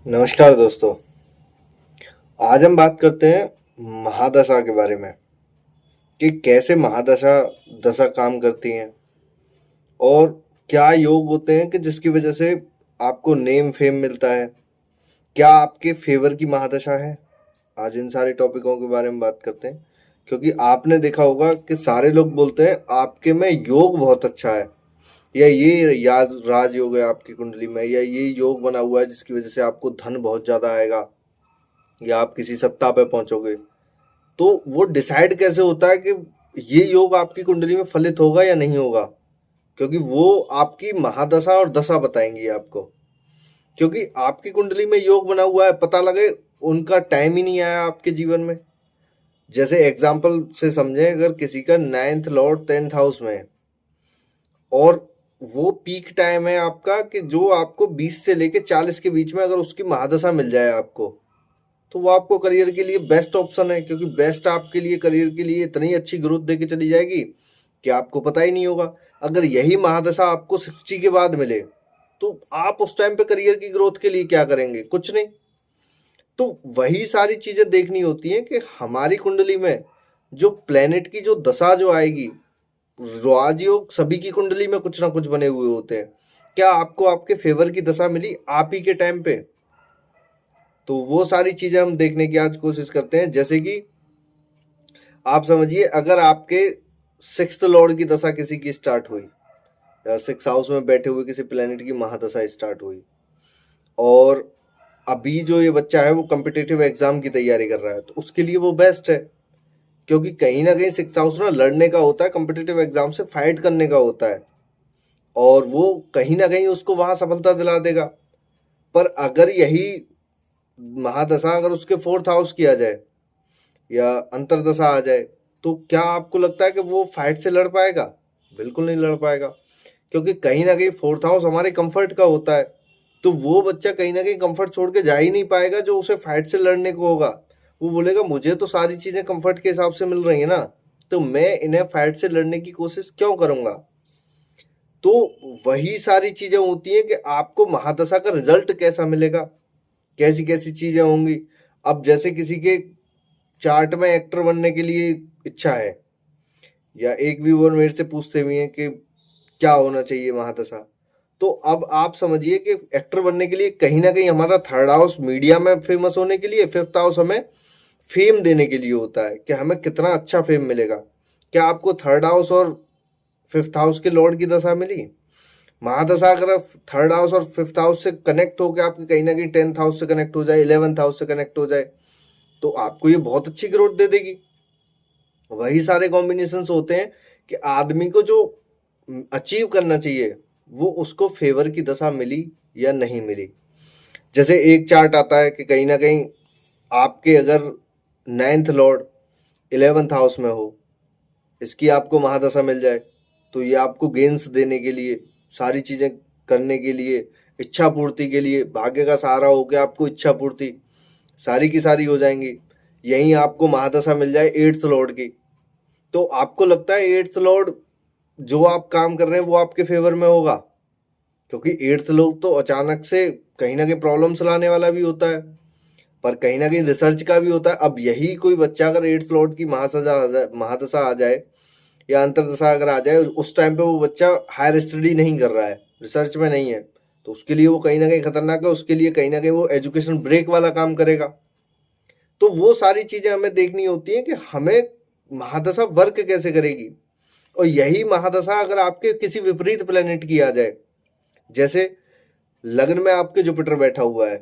नमस्कार दोस्तों। आज हम बात करते हैं महादशा के बारे में कि कैसे महादशा दशा काम करती हैं और क्या योग होते हैं कि जिसकी वजह से आपको नेम फेम मिलता है। क्या आपके फेवर की महादशा है। आज इन सारे टॉपिकों के बारे में बात करते हैं क्योंकि आपने देखा होगा कि सारे लोग बोलते हैं आपके में योग बहुत अच्छा है या ये याद राजयोग है आपकी कुंडली में या ये योग बना हुआ है जिसकी वजह से आपको धन बहुत ज़्यादा आएगा या आप किसी सत्ता पे पहुंचोगे। तो वो डिसाइड कैसे होता है कि ये योग आपकी कुंडली में फलित होगा या नहीं होगा, क्योंकि वो आपकी महादशा और दशा बताएंगी आपको। क्योंकि आपकी कुंडली में योग बना हुआ है, पता लगे उनका टाइम ही नहीं आया आपके जीवन में। जैसे एग्जाम्पल से समझें, अगर किसी का 9th लॉर्ड 10th हाउस में है और वो पीक टाइम है आपका कि जो आपको 20 से लेके 40 के बीच में अगर उसकी महादशा मिल जाए आपको, तो वो आपको करियर के लिए बेस्ट ऑप्शन है। क्योंकि बेस्ट आपके लिए करियर के लिए इतनी अच्छी ग्रोथ देके चली जाएगी कि आपको पता ही नहीं होगा। अगर यही महादशा आपको 60 के बाद मिले तो आप उस टाइम पे करियर की ग्रोथ के लिए क्या करेंगे? कुछ नहीं। तो वही सारी चीजें देखनी होती हैं कि हमारी कुंडली में जो प्लेनेट की जो दशा जो आएगी, राजयोग सभी की कुंडली में कुछ ना कुछ बने हुए होते हैं। क्या आपको आपके फेवर की दशा मिली आप ही के टाइम पे? तो वो सारी चीजें हम देखने की आज कोशिश करते हैं। जैसे कि आप समझिए, अगर आपके 6th लॉर्ड की दशा किसी की स्टार्ट हुई या 6th हाउस में बैठे हुए किसी प्लेनेट की महादशा स्टार्ट हुई और अभी जो ये बच्चा है वो कम्पिटिटिव एग्जाम की तैयारी कर रहा है, तो उसके लिए वो बेस्ट है। क्योंकि कहीं ना कहीं 6th हाउस ना लड़ने का होता है, कम्पिटिटिव एग्जाम से फाइट करने का होता है और वो कहीं ना कहीं उसको वहां सफलता दिला देगा। पर अगर यही महादशा अगर उसके 4th हाउस की आ जाए या अंतरदशा आ जाए, तो क्या आपको लगता है कि वो फाइट से लड़ पाएगा? बिल्कुल नहीं लड़ पाएगा। क्योंकि कहीं ना कहीं 4th हाउस हमारे कंफर्ट का होता है। तो वो बच्चा कहीं ना कहीं कंफर्ट छोड़ के जा ही नहीं पाएगा जो उसे फाइट से लड़ने को होगा। वो बोलेगा मुझे तो सारी चीजें कंफर्ट के हिसाब से मिल रही है ना, तो मैं इन्हें फाइट से लड़ने की कोशिश क्यों करूंगा। तो वही सारी चीजें होती हैं कि आपको महादशा का रिजल्ट कैसा मिलेगा, कैसी कैसी चीजें होंगी। अब जैसे किसी के चार्ट में एक्टर बनने के लिए इच्छा है या एक व्यूअर मेरे से पूछते हुए हैं कि क्या होना चाहिए महादशा, तो अब आप समझिए कि एक्टर बनने के लिए कहीं ना कहीं हमारा 3rd हाउस मीडिया में फेमस होने के लिए, 5th हाउस हमें फेम देने के लिए होता है कि हमें कितना अच्छा फेम मिलेगा। क्या आपको 3rd हाउस और 5th हाउस के लॉर्ड की दशा मिली? महादशा अगर 3rd हाउस और 5th हाउस से कनेक्ट होकर आपके कहीं ना कहीं 10th हाउस से कनेक्ट हो जाए, 11th हाउस से कनेक्ट हो जाए, तो आपको ये बहुत अच्छी ग्रोथ दे देगी। वही सारे कॉम्बिनेशन होते हैं कि आदमी को जो अचीव करना चाहिए वो उसको फेवर की दशा मिली या नहीं मिली। जैसे एक चार्ट आता है कि कहीं ना कहीं आपके अगर 9th लॉर्ड 11th हाउस में हो, इसकी आपको महादशा मिल जाए, तो ये आपको गेंस देने के लिए, सारी चीजें करने के लिए, इच्छा पूर्ति के लिए, भाग्य का सहारा होकर आपको इच्छा पूर्ति सारी की सारी हो जाएंगी। यहीं आपको महादशा मिल जाए 8th लॉर्ड की, तो आपको लगता है 8th लॉर्ड जो आप काम कर रहे हैं वो आपके फेवर में होगा? क्योंकि 8th लॉर्ड तो अचानक से कहीं ना कहीं प्रॉब्लम्स लाने वाला भी होता है, पर कहीं ना कहीं रिसर्च का भी होता है। अब यही कोई बच्चा अगर 8th लॉर्ड की महादशा आ जाए या अंतरदशा अगर आ जाए, उस टाइम पे वो बच्चा हायर स्टडी नहीं कर रहा है, रिसर्च में नहीं है, तो उसके लिए वो कहीं ना कहीं खतरनाक है। उसके लिए कहीं ना कहीं वो एजुकेशन ब्रेक वाला काम करेगा। तो वो सारी चीजें हमें देखनी होती हैं कि हमें महादशा वर्क कैसे करेगी। और यही महादशा अगर आपके किसी विपरीत प्लेनेट की आ जाए, जैसे लग्न में आपके जुपिटर बैठा हुआ है,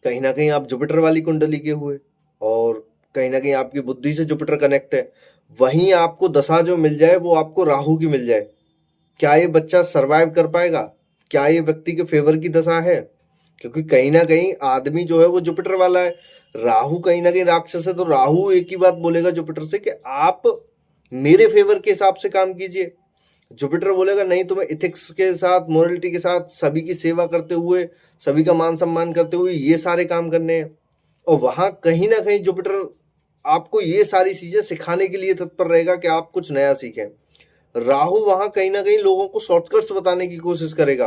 कहीं ना कहीं आप जुपिटर वाली कुंडली के हुए और कहीं ना कहीं आपकी बुद्धि से जुपिटर कनेक्ट है, वहीं आपको दशा जो मिल जाए वो आपको राहु की मिल जाए, क्या ये बच्चा सरवाइव कर पाएगा? क्या ये व्यक्ति के फेवर की दशा है? क्योंकि कहीं ना कहीं आदमी जो है वो जुपिटर वाला है, राहु कहीं ना कहीं राक्षस है। तो राहु एक ही बात बोलेगा जुपिटर से कि आप मेरे फेवर के हिसाब से काम कीजिए। जुपिटर बोलेगा नहीं, तुम्हें इथिक्स के साथ, मोरलिटी के साथ, सभी की सेवा करते हुए, सभी का मान सम्मान करते हुए ये सारे काम करने हैं। और वहां कहीं ना कहीं जुपिटर आपको ये सारी चीजें सिखाने के लिए तत्पर रहेगा कि आप कुछ नया सीखें। राहु वहां कहीं ना कहीं लोगों को शॉर्टकट्स बताने की कोशिश करेगा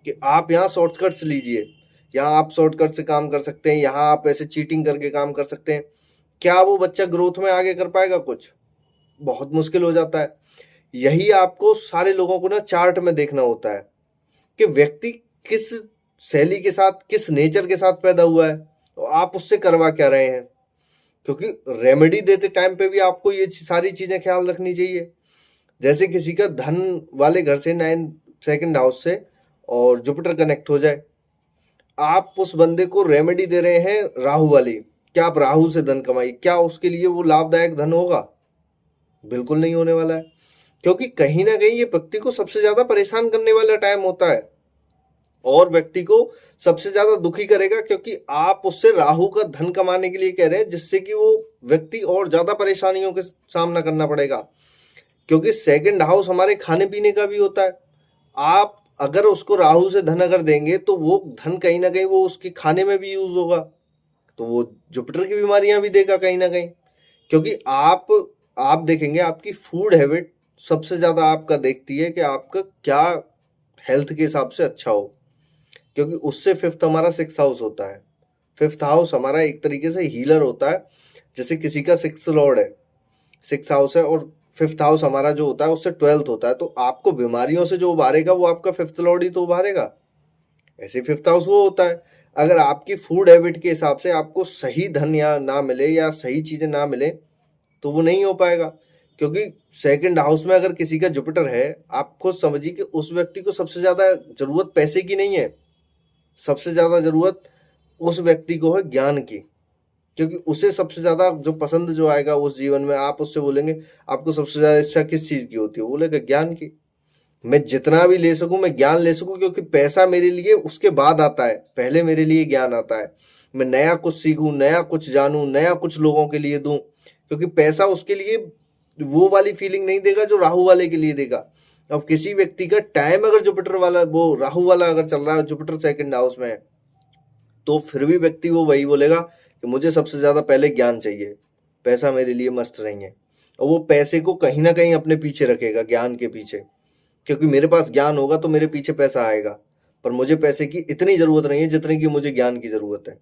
कि आप यहाँ शॉर्टकट्स लीजिए, यहाँ आप शॉर्टकट से काम कर सकते हैं, यहाँ आप ऐसे चीटिंग करके काम कर सकते हैं। क्या वो बच्चा ग्रोथ में आगे कर पाएगा? कुछ बहुत मुश्किल हो जाता है। यही आपको सारे लोगों को ना चार्ट में देखना होता है कि व्यक्ति किस शैली के साथ, किस नेचर के साथ पैदा हुआ है, तो आप उससे करवा क्या रहे हैं। क्योंकि रेमेडी देते टाइम पे भी आपको ये सारी चीजें ख्याल रखनी चाहिए। जैसे किसी का धन वाले घर से 9 सेकंड हाउस से और जुपिटर कनेक्ट हो जाए, आप उस बंदे को रेमेडी दे रहे हैं राहु वाली, क्या आप राहु से धन कमाइए, क्या उसके लिए वो लाभदायक धन होगा? बिल्कुल नहीं होने वाला है। क्योंकि कहीं ना कहीं ये व्यक्ति को सबसे ज्यादा परेशान करने वाला टाइम होता है और व्यक्ति को सबसे ज्यादा दुखी करेगा, क्योंकि आप उससे राहु का धन कमाने के लिए कह रहे हैं, जिससे कि वो व्यक्ति और ज्यादा परेशानियों के सामना करना पड़ेगा। क्योंकि सेकंड हाउस हमारे खाने पीने का भी होता है। आप अगर उसको राहु से धन अगर देंगे तो वो धन कहीं ना कहीं वो उसके खाने में भी यूज होगा, तो वो जुपिटर की बीमारियां भी देगा कहीं ना कहीं। क्योंकि आप देखेंगे आपकी फूड हैबिट सबसे ज्यादा आपका देखती है कि आपका क्या हेल्थ के हिसाब से अच्छा हो। क्योंकि उससे फिफ्थ हमारा 6th हाउस होता है। 5th हाउस हमारा एक तरीके से हीलर होता है। जैसे किसी का 6th लॉर्ड है, 6th हाउस है, और 5th हाउस हमारा जो होता है उससे 12th होता है, तो आपको बीमारियों से जो उभारेगा वो आपका 5th लॉर्ड ही तो उभारेगा। ऐसे 5th हाउस वो होता है। अगर आपकी फूड हैबिट के हिसाब से आपको सही धन या ना मिले या सही चीजें ना मिले तो वो नहीं हो पाएगा। क्योंकि सेकंड हाउस में अगर किसी का जुपिटर है, आप खुद समझिए कि उस व्यक्ति को सबसे ज्यादा जरूरत पैसे की नहीं है, सबसे ज्यादा जरूरत उस व्यक्ति को है ज्ञान की। क्योंकि उसे सबसे ज्यादा जो पसंद जो आएगा उस जीवन में, आप उससे बोलेंगे आपको सबसे ज्यादा इच्छा किस चीज की होती है, बोलेगा ज्ञान की। मैं जितना भी ले सकूं मैं ज्ञान ले सकूं, क्योंकि पैसा मेरे लिए उसके बाद आता है, पहले मेरे लिए ज्ञान आता है। मैं नया कुछ सीखूं, नया कुछ जानूं, नया कुछ लोगों के लिए दूं। क्योंकि पैसा उसके लिए वो वाली फीलिंग नहीं देगा जो राहु वाले के लिए देगा। अब किसी व्यक्ति का टाइम अगर जुपिटर वाला, वो राहु वाला अगर चल रहा है, जुपिटर सेकंड हाउस में है, तो फिर भी व्यक्ति वो वही बोलेगा कि मुझे सबसे ज्यादा पहले ज्ञान चाहिए, पैसा मेरे लिए मस्त नहीं है। और वो पैसे को कहीं ना कहीं अपने पीछे रखेगा, ज्ञान के पीछे। क्योंकि मेरे पास ज्ञान होगा तो मेरे पीछे पैसा आएगा, पर मुझे पैसे की इतनी जरूरत नहीं है जितनी की मुझे ज्ञान की जरूरत है।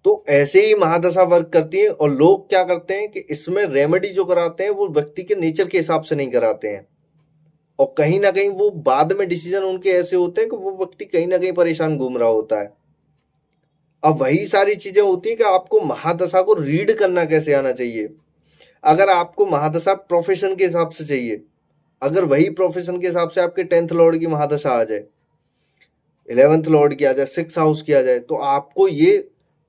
तो ऐसे ही महादशा वर्क करती है। और लोग क्या करते हैं कि इसमें रेमेडी जो कराते हैं वो व्यक्ति के नेचर के हिसाब से नहीं कराते हैं, और कहीं ना कहीं वो बाद में डिसीजन उनके ऐसे होते हैं कि वो व्यक्ति कहीं ना कहीं परेशान घूम रहा होता है। अब वही सारी चीजें होती है कि आपको महादशा को रीड करना कैसे आना चाहिए। अगर आपको महादशा प्रोफेशन के हिसाब से चाहिए, अगर वही प्रोफेशन के हिसाब से आपके 10th लॉर्ड की महादशा आ जाए, 11th लॉर्ड की आ जाए, 6th हाउस की आ जाए, तो आपको ये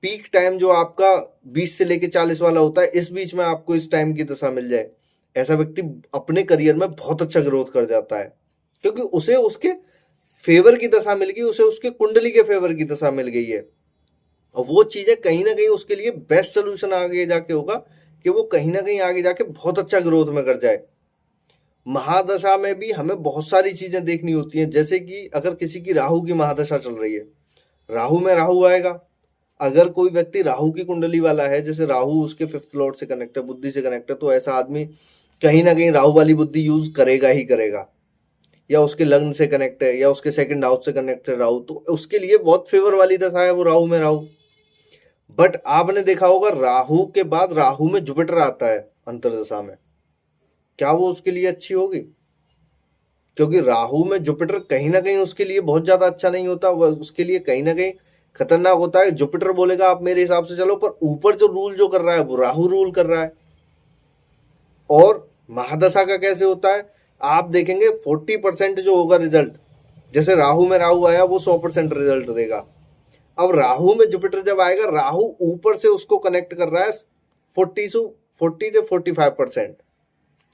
पीक टाइम जो आपका 20 से लेके 40 वाला होता है, इस बीच में आपको इस टाइम की दशा मिल जाए, ऐसा व्यक्ति अपने करियर में बहुत अच्छा ग्रोथ कर जाता है। क्योंकि उसे उसके फेवर की दशा मिल गई, उसे उसके कुंडली के फेवर की दशा मिल गई है। और वो चीजें कहीं ना कहीं उसके लिए बेस्ट सोल्यूशन आगे जाके होगा कि वो कहीं ना कहीं आगे जाके बहुत अच्छा ग्रोथ में कर जाए। महादशा में भी हमें बहुत सारी चीजें देखनी होती हैं। जैसे कि अगर किसी की राहु की महादशा चल रही है, राहु में राहु आएगा। अगर कोई व्यक्ति राहु की कुंडली वाला है, जैसे राहु उसके 5th लॉर्ड से कनेक्ट है, बुद्धि से कनेक्ट है, तो ऐसा आदमी कहीं ना कहीं राहु वाली बुद्धि यूज करेगा ही करेगा। या उसके लग्न से कनेक्ट है या उसके सेकंड हाउस से कनेक्ट है राहु, तो उसके लिए बहुत फेवर वाली दशा है वो राहु में राहु। बट आपने देखा होगा राहु के बाद राहु में जुपिटर आता है अंतरदशा में, क्या वो उसके लिए अच्छी होगी? क्योंकि राहु में जुपिटर कहीं ना कहीं उसके लिए बहुत ज्यादा अच्छा नहीं होता, वह उसके लिए कहीं ना कहीं खतरनाक होता है। जुपिटर बोलेगा आप मेरे हिसाब से चलो, पर ऊपर जो रूल जो कर रहा है वो राहु रूल कर रहा है। और महादशा का कैसे होता है, आप देखेंगे 40% जो होगा रिजल्ट, जैसे राहु में राहु आया वो 100% रिजल्ट देगा। अब राहु में जुपिटर जब आएगा, राहु ऊपर से उसको कनेक्ट कर रहा है 40 से 45%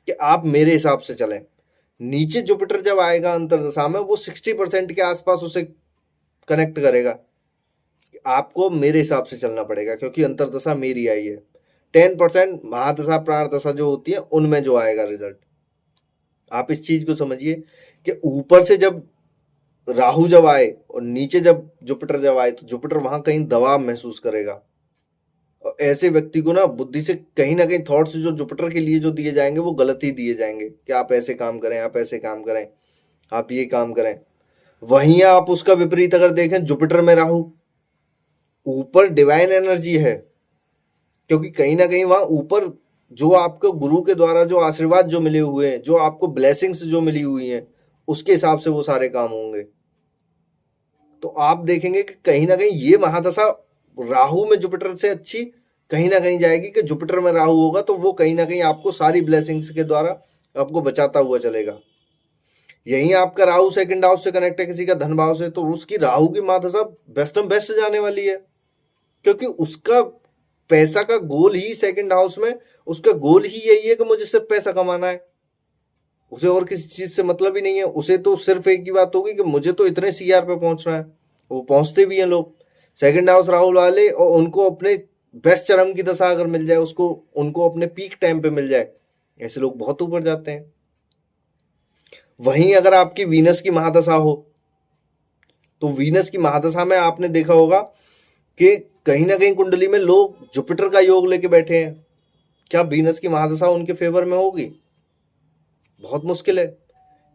कि आप मेरे हिसाब से चलें। नीचे जुपिटर जब आएगा अंतरदशा में, वो 60% के आसपास उसे कनेक्ट करेगा। आपको मेरे हिसाब से चलना पड़ेगा क्योंकि अंतरदशा मेरी आई है। 10% महादशा प्राणदशा जो होती है उनमें जो आएगा रिजल्ट। आप इस चीज को समझिए कि ऊपर से जब राहु जब आए और नीचे जब जुपिटर जब आए, तो जुपिटर वहां कहीं दबाव महसूस करेगा। और ऐसे व्यक्ति को ना बुद्धि से कहीं ना कहीं थॉट्स जो जुपिटर के लिए जो दिए जाएंगे वो गलत ही दिए जाएंगे कि आप ऐसे काम करें, आप ऐसे काम करें, आप ये काम करें। वहीं आप उसका विपरीत अगर देखें, जुपिटर में राहु, ऊपर डिवाइन एनर्जी है, क्योंकि कहीं ना कहीं वहां ऊपर जो आपको गुरु के द्वारा जो आशीर्वाद जो मिले हुए हैं, जो आपको ब्लेसिंग्स जो मिली हुई हैं, उसके हिसाब से वो सारे काम होंगे। तो आप देखेंगे कि कहीं ना कहीं ये महादशा राहु में जुपिटर से अच्छी कहीं ना कहीं जाएगी, कि जुपिटर में राहु होगा तो वो कहीं ना कहीं आपको सारी ब्लेसिंग्स के द्वारा आपको बचाता हुआ चलेगा। यही आपका राहु सेकंड हाउस से कनेक्ट है किसी का धन भाव से, तो उसकी राहु की महादशा बेस्ट बेस्ट जाने वाली है, क्योंकि उसका पैसा का गोल ही सेकंड हाउस में, उसका गोल ही यही है कि मुझे सिर्फ पैसा कमाना है, उसे और किसी चीज से मतलब ही नहीं है। उसे तो सिर्फ एक ही बात होगी कि मुझे तो इतने सीआर पे पहुंचना है। वो पहुंचते भी हैं लोग सेकंड हाउस राहुल वाले, और उनको अपने बेस्ट चरम की दशा अगर मिल जाए, उसको उनको अपने पीक टाइम पे मिल जाए, ऐसे लोग बहुत ऊपर जाते हैं। वहीं अगर आपकी वीनस की महादशा हो, तो वीनस की महादशा में आपने देखा होगा कि कहीं ना कहीं कुंडली में लोग जुपिटर का योग लेके बैठे हैं। क्या वीनस की महादशा उनके फेवर में होगी? बहुत मुश्किल है,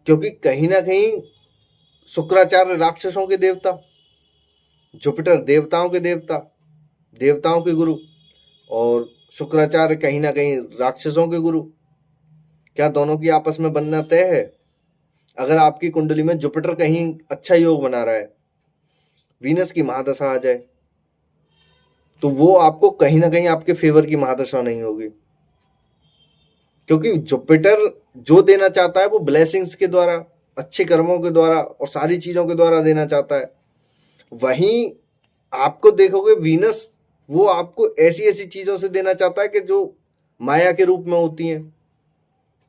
क्योंकि कहीं ना कहीं शुक्राचार्य राक्षसों के देवता, जुपिटर देवताओं के देवता, देवताओं के गुरु, और शुक्राचार्य कहीं ना कहीं राक्षसों के गुरु। क्या दोनों की आपस में बनना तय है? अगर आपकी कुंडली में जुपिटर कहीं अच्छा योग बना रहा है, वीनस की महादशा आ जाए, तो वो आपको कहीं ना कहीं आपके फेवर की महादशा नहीं होगी, क्योंकि जुपिटर जो देना चाहता है वो ब्लेसिंग्स के द्वारा, अच्छे कर्मों के द्वारा और सारी चीजों के द्वारा देना चाहता है। वहीं आपको देखोगे वीनस वो आपको ऐसी ऐसी चीजों से देना चाहता है कि जो माया के रूप में होती हैं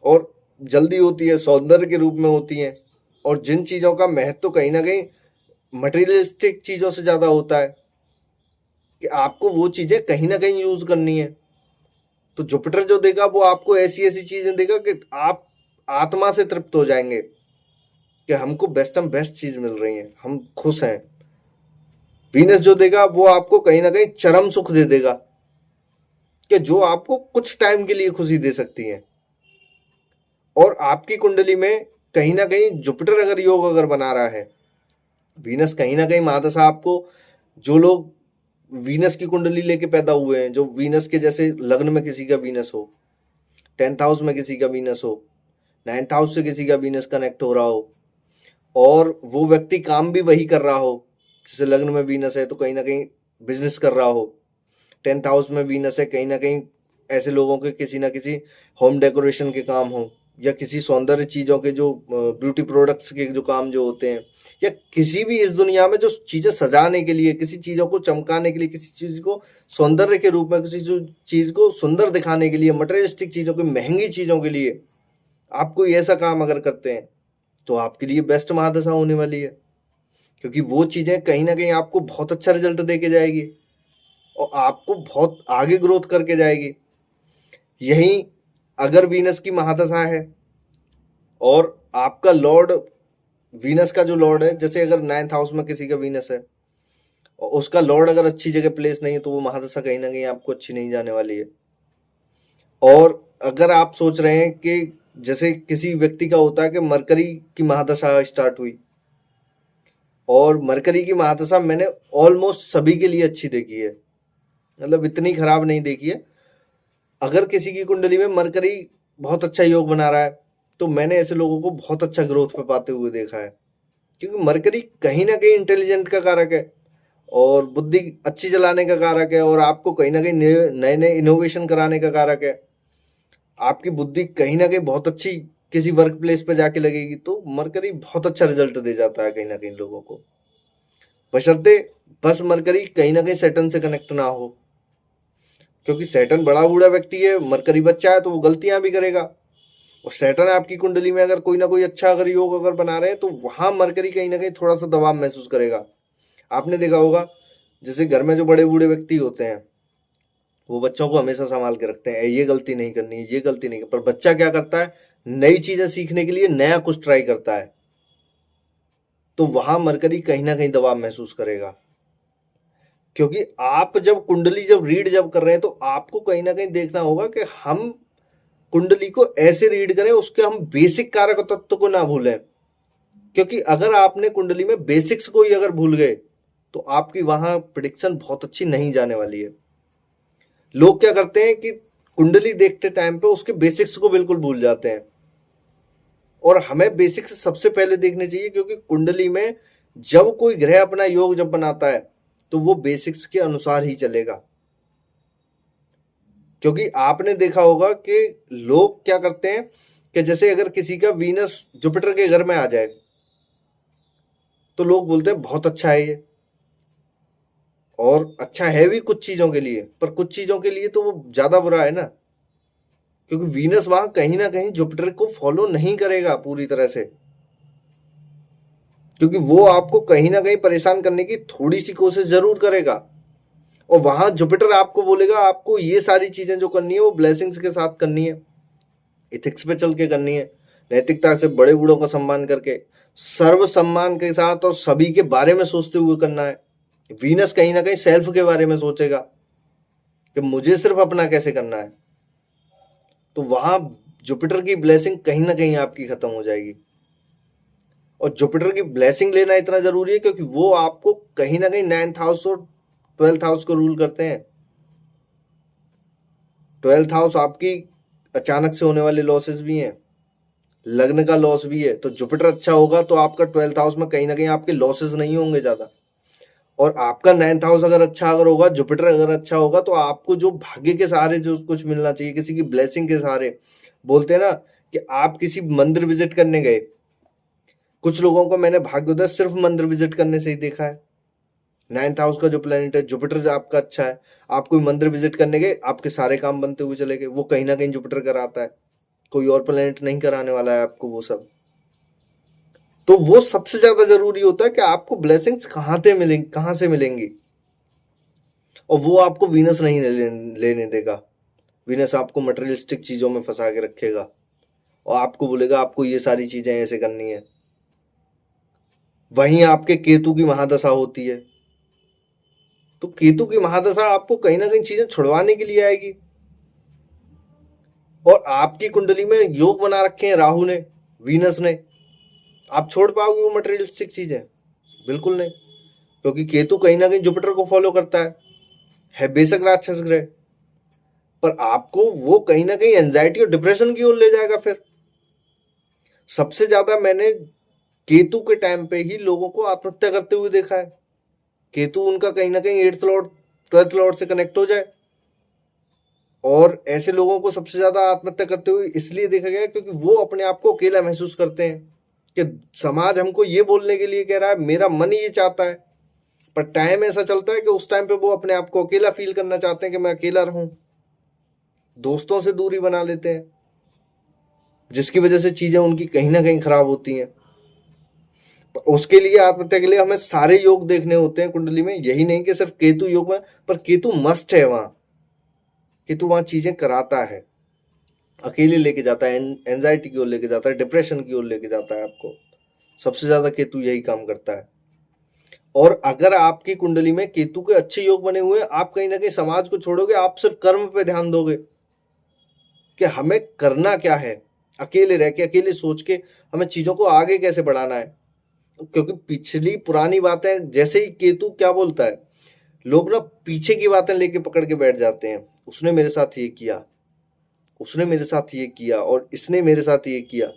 और जल्दी होती है, सौंदर्य के रूप में होती हैं, और जिन चीजों का महत्व कहीं ना कहीं मटेरियलिस्टिक चीजों से ज्यादा होता है, कि आपको वो चीजें कहीं ना कहीं यूज करनी है। तो जुपिटर जो देगा वो आपको ऐसी ऐसी चीजें देगा कि आप आत्मा से तृप्त हो जाएंगे, कि हमको बेस्ट चीज मिल रही है, हम खुश हैं। वीनस जो देगा वो आपको कहीं ना कहीं चरम सुख दे देगा, कि जो आपको कुछ टाइम के लिए खुशी दे सकती है। और आपकी कुंडली में कहीं ना कहीं जुपिटर अगर योग अगर बना रहा है, वीनस कहीं ना कहीं महादशा आपको, जो लोग वीनस की कुंडली लेके पैदा हुए हैं, जो वीनस के जैसे लग्न में किसी का वीनस हो, 10th हाउस में किसी का वीनस हो, 9th हाउस से किसी का वीनस कनेक्ट हो रहा हो, और वो व्यक्ति काम भी वही कर रहा हो, जैसे लग्न में वीनस है तो कहीं ना कहीं बिजनेस कर रहा हो, 10th हाउस में वीनस है, कहीं ना कहीं ऐसे लोगों के किसी ना किसी होम डेकोरेशन के काम हो, या किसी सौंदर्य चीज़ों के जो ब्यूटी प्रोडक्ट्स के जो काम जो होते हैं, या किसी भी इस दुनिया में जो चीज़ें सजाने के लिए, किसी चीज़ों को चमकाने के लिए, किसी चीज़ को सौंदर्य के रूप में, किसी जो चीज़ को सुंदर दिखाने के लिए, मटेरियलिस्टिक चीज़ों की, महंगी चीज़ों के लिए आप कोई ऐसा काम अगर करते हैं, तो आपके लिए बेस्ट महादशा होने वाली है, क्योंकि वो चीज़ें कहीं ना कहीं आपको बहुत अच्छा रिजल्ट दे के जाएगी और आपको बहुत आगे ग्रोथ करके जाएगी। यही अगर वीनस की महादशा है और आपका लॉर्ड, वीनस का जो लॉर्ड है, जैसे अगर 9th हाउस में किसी का वीनस है और उसका लॉर्ड अगर अच्छी जगह प्लेस नहीं है, तो वो महादशा कहीं ना कहीं आपको अच्छी नहीं जाने वाली है। और अगर आप सोच रहे हैं कि जैसे किसी व्यक्ति का होता है कि मरकरी की महादशा स्टार्ट हुई, और मरकरी की महादशा मैंने ऑलमोस्ट सभी के लिए अच्छी देखी है, मतलब इतनी खराब नहीं देखी है। अगर किसी की कुंडली में मरकरी बहुत अच्छा योग बना रहा है, तो मैंने ऐसे लोगों को बहुत अच्छा ग्रोथ पे पाते हुए देखा है, क्योंकि मरकरी कहीं ना कहीं इंटेलिजेंट का कारक है और बुद्धि अच्छी चलाने का कारक है, और आपको कहीं ना कहीं नए नए इनोवेशन कराने का कारक है। आपकी बुद्धि कहीं ना कहीं बहुत अच्छी किसी वर्क प्लेस पे जाके लगेगी, तो मरकरी बहुत अच्छा रिजल्ट दे जाता है कहीं ना कहीं लोगों को, बशर्ते बस मरकरी कहीं ना कहीं सैटर्न से कनेक्ट ना हो, क्योंकि सैटर्न बड़ा बूढ़ा व्यक्ति है, मरकरी बच्चा है, तो वो गलतियां भी करेगा। और सैटर्न आपकी कुंडली में अगर कोई ना कोई अच्छा अगर योग अगर बना रहे हैं, तो वहां मरकरी कहीं ना कहीं थोड़ा सा दबाव महसूस करेगा। आपने देखा होगा जैसे घर में जो बड़े बूढ़े व्यक्ति होते हैं, वो बच्चों को हमेशा संभाल के रखते हैं, ये गलती नहीं करनी, ये गलती नहीं, पर बच्चा क्या करता है, नई चीजें सीखने के लिए नया कुछ ट्राई करता है, तो वहां मरकरी कहीं ना कहीं दबाव महसूस करेगा। क्योंकि आप जब कुंडली जब रीड जब कर रहे हैं, तो आपको कहीं ना कहीं देखना होगा कि हम कुंडली को ऐसे रीड करें, उसके हम बेसिक कारक तत्व को ना भूलें। क्योंकि अगर आपने कुंडली में बेसिक्स को ही अगर भूल गए, तो आपकी वहां प्रिडिक्शन बहुत अच्छी नहीं जाने वाली है। लोग क्या करते हैं कि कुंडली देखते टाइम पे उसके बेसिक्स को बिल्कुल भूल जाते हैं, और हमें बेसिक्स सबसे पहले देखने चाहिए, क्योंकि कुंडली में जब कोई ग्रह अपना योग जब बनाता है तो वो बेसिक्स के अनुसार ही चलेगा। क्योंकि आपने देखा होगा कि लोग क्या करते हैं कि जैसे अगर किसी का वीनस जुपिटर के घर में आ जाए तो लोग बोलते हैं बहुत अच्छा है ये, और अच्छा है भी कुछ चीजों के लिए, पर कुछ चीजों के लिए तो वो ज्यादा बुरा है ना, क्योंकि वीनस वहां कहीं ना कहीं जुपिटर को फॉलो नहीं करेगा पूरी तरह से, क्योंकि वो आपको कहीं ना कहीं परेशान करने की थोड़ी सी कोशिश जरूर करेगा। और वहां जुपिटर आपको बोलेगा आपको ये सारी चीजें जो करनी है वो ब्लेसिंग्स के साथ करनी है, इथिक्स पे चल के करनी है, नैतिकता से, बड़े बूढ़ों का सम्मान करके, सर्व सम्मान के साथ और सभी के बारे में सोचते हुए करना है। वीनस कहीं ना कहीं सेल्फ के बारे में सोचेगा कि मुझे सिर्फ अपना कैसे करना है, तो वहां जुपिटर की ब्लेसिंग कहीं ना कहीं आपकी खत्म हो जाएगी। और जुपिटर की ब्लेसिंग लेना इतना जरूरी है क्योंकि वो आपको कहीं ना कहीं 9th हाउस और 12th हाउस को रूल करते हैं। 12th हाउस आपकी अचानक से होने वाले लॉसेस भी हैं, लग्न का लॉस भी है, तो जुपिटर अच्छा होगा तो आपका 12th हाउस में कहीं ना कहीं आपके लॉसेस नहीं होंगे ज्यादा। और आपका 9th हाउस अगर होगा, जुपिटर अगर अच्छा होगा, तो आपको जो भाग्य के सहारे जो कुछ मिलना चाहिए, किसी की ब्लेसिंग के सहारे, बोलते हैं ना कि आप किसी मंदिर विजिट करने गए, कुछ लोगों को मैंने भाग्योदय सिर्फ मंदिर विजिट करने से ही देखा है। 9th हाउस का जो प्लेनेट है जुपिटर आपका अच्छा है, आप कोई मंदिर विजिट करने गए, आपके सारे काम बनते हुए चले गए, वो कहीं ना कहीं जुपिटर कराता है, कोई और प्लेनेट नहीं कराने वाला है आपको वो सब। तो वो सबसे ज्यादा जरूरी होता है कि आपको ब्लेसिंग्स कहां से मिलेंगी, और वो आपको वीनस नहीं लेने देगा। वीनस आपको मटेरियलिस्टिक चीजों में फंसा के रखेगा और आपको बोलेगा आपको ये सारी चीजें ऐसे करनी है। वहीं आपके केतु की महादशा होती है, तो केतु की महादशा आपको कहीं ना कहीं चीजें छुड़वाने के लिए आएगी। और आपकी कुंडली में योग बना रखे हैं राहु ने, वीनस ने, आप छोड़ पाओगे वो मटेरियलिस्टिक चीजें? बिल्कुल नहीं, क्योंकि केतु कहीं ना कहीं जुपिटर को फॉलो करता है बेशक राक्षस ग्रह, पर आपको वो कहीं ना कहीं एंजाइटी और डिप्रेशन की ओर ले जाएगा। फिर सबसे ज्यादा मैंने केतु के टाइम पे ही लोगों को आत्महत्या करते हुए देखा है। केतु उनका कहीं ना कहीं 8th लॉर्ड 12th लॉर्ड से कनेक्ट हो जाए, और ऐसे लोगों को सबसे ज्यादा आत्महत्या करते हुए इसलिए देखा गया क्योंकि वो अपने आप को अकेला महसूस करते हैं कि समाज हमको ये बोलने के लिए कह रहा है, मेरा मन ये चाहता है, पर टाइम ऐसा चलता है कि उस टाइम पे वो अपने आप को अकेला फील करना चाहते हैं कि मैं अकेला रहूं, दोस्तों से दूरी बना लेते हैं, जिसकी वजह से चीजें उनकी कहीं ना कहीं खराब होती हैं। उसके लिए आत्महत्या के लिए हमें सारे योग देखने होते हैं कुंडली में, यही नहीं कि सिर्फ केतु योग में, पर केतु मस्ट है वहां, केतु वहां चीजें कराता है, अकेले लेके जाता है, एंजाइटी की ओर लेके जाता है, डिप्रेशन की ओर लेके जाता है आपको। सबसे ज्यादा केतु यही काम करता है। और अगर आपकी कुंडली में केतु के अच्छे योग बने हुए हैं, आप कहीं ना कहीं समाज को छोड़ोगे, आप सिर्फ कर्म पे ध्यान दोगे कि हमें करना क्या है, अकेले रह के, अकेले सोच के हमें चीजों को आगे कैसे बढ़ाना है। क्योंकि पिछली पुरानी बातें, जैसे ही केतु क्या बोलता है, लोग ना पीछे की बातें लेके पकड़ के बैठ जाते हैं, उसने मेरे साथ ये किया, उसने मेरे साथ ये किया, और इसने मेरे साथ ये किया,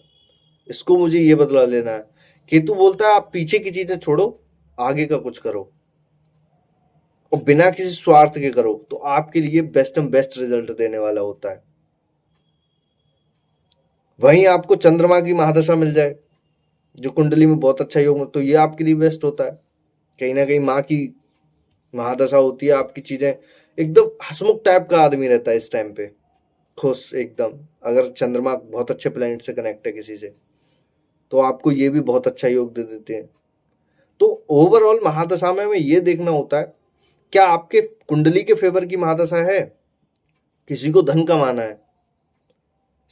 इसको मुझे ये बदला लेना है। केतु बोलता है आप पीछे की चीजें छोड़ो, आगे का कुछ करो, और बिना किसी स्वार्थ के करो, तो आपके लिए बेस्ट एंड बेस्ट रिजल्ट देने वाला होता है। वहीं आपको चंद्रमा की महादशा मिल जाए जो कुंडली में बहुत अच्छा योग, तो ये आपके लिए बेस्ट होता है। कहीं ना कहीं माँ की महादशा होती है, आपकी चीजें एकदम हसमुख टाइप का आदमी रहता है इस टाइम पे, खुश एकदम। अगर चंद्रमा बहुत अच्छे प्लेनेट से कनेक्ट है किसी से, तो आपको ये भी बहुत अच्छा योग दे देते हैं। तो ओवरऑल महादशा में हमें ये देखना होता है क्या आपके कुंडली के फेवर की महादशा है। किसी को धन कमाना है,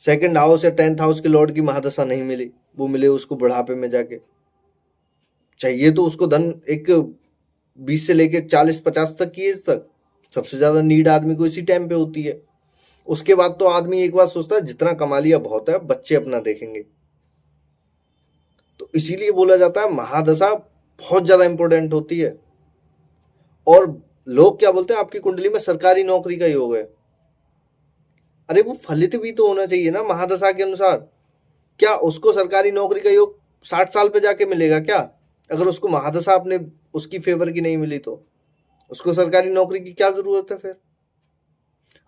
2nd हाउस या 10th हाउस के लॉर्ड की महादशा नहीं मिली, वो मिले उसको बुढ़ापे में जाके, चाहिए तो उसको धन एक 20 से लेके 40-50 तक की एज तक, सबसे ज्यादा नीड आदमी को इसी टाइम पे होती है। उसके बाद तो आदमी एक बात सोचता है जितना कमा लिया बहुत है, बच्चे अपना देखेंगे। तो इसीलिए बोला जाता है महादशा बहुत ज्यादा इंपॉर्टेंट होती है। और लोग क्या बोलते हैं, आपकी कुंडली में सरकारी नौकरी का योग है। अरे वो फलित भी तो होना चाहिए ना महादशा के अनुसार। क्या उसको सरकारी नौकरी का योग 60 साल पे जाके मिलेगा क्या? अगर उसको महादशा अपने उसकी फेवर की नहीं मिली तो उसको सरकारी नौकरी की क्या जरूरत है? फिर